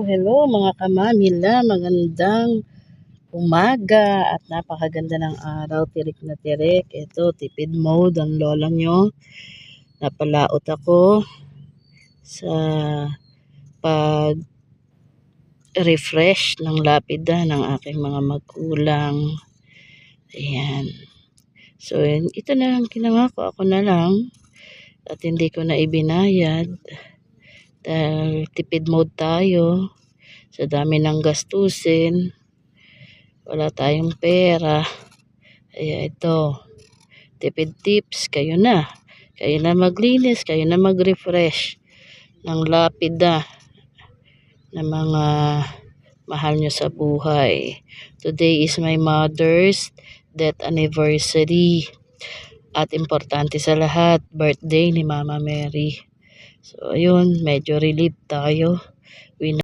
hello mga kamamila, magandang umaga at napakaganda ng araw, tirik na tirik. Ito, tipid mode ang lola nyo. Napalaot ako sa pag-refresh ng lapida ng aking mga magulang. Ayan. So, ito na lang ginawa ko. Ako na lang at hindi ko na ibinayad. Dahil tipid mode tayo. Sa dami ng gastusin, wala tayong pera. Kaya ito, tipid tips, kayo na. Kayo na maglinis, kayo na mag-refresh ng lapida ng mga mahal nyo sa buhay. Today is my mother's death anniversary. At importante sa lahat, birthday ni Mama Mary. So, ayun, medyo relieved tayo.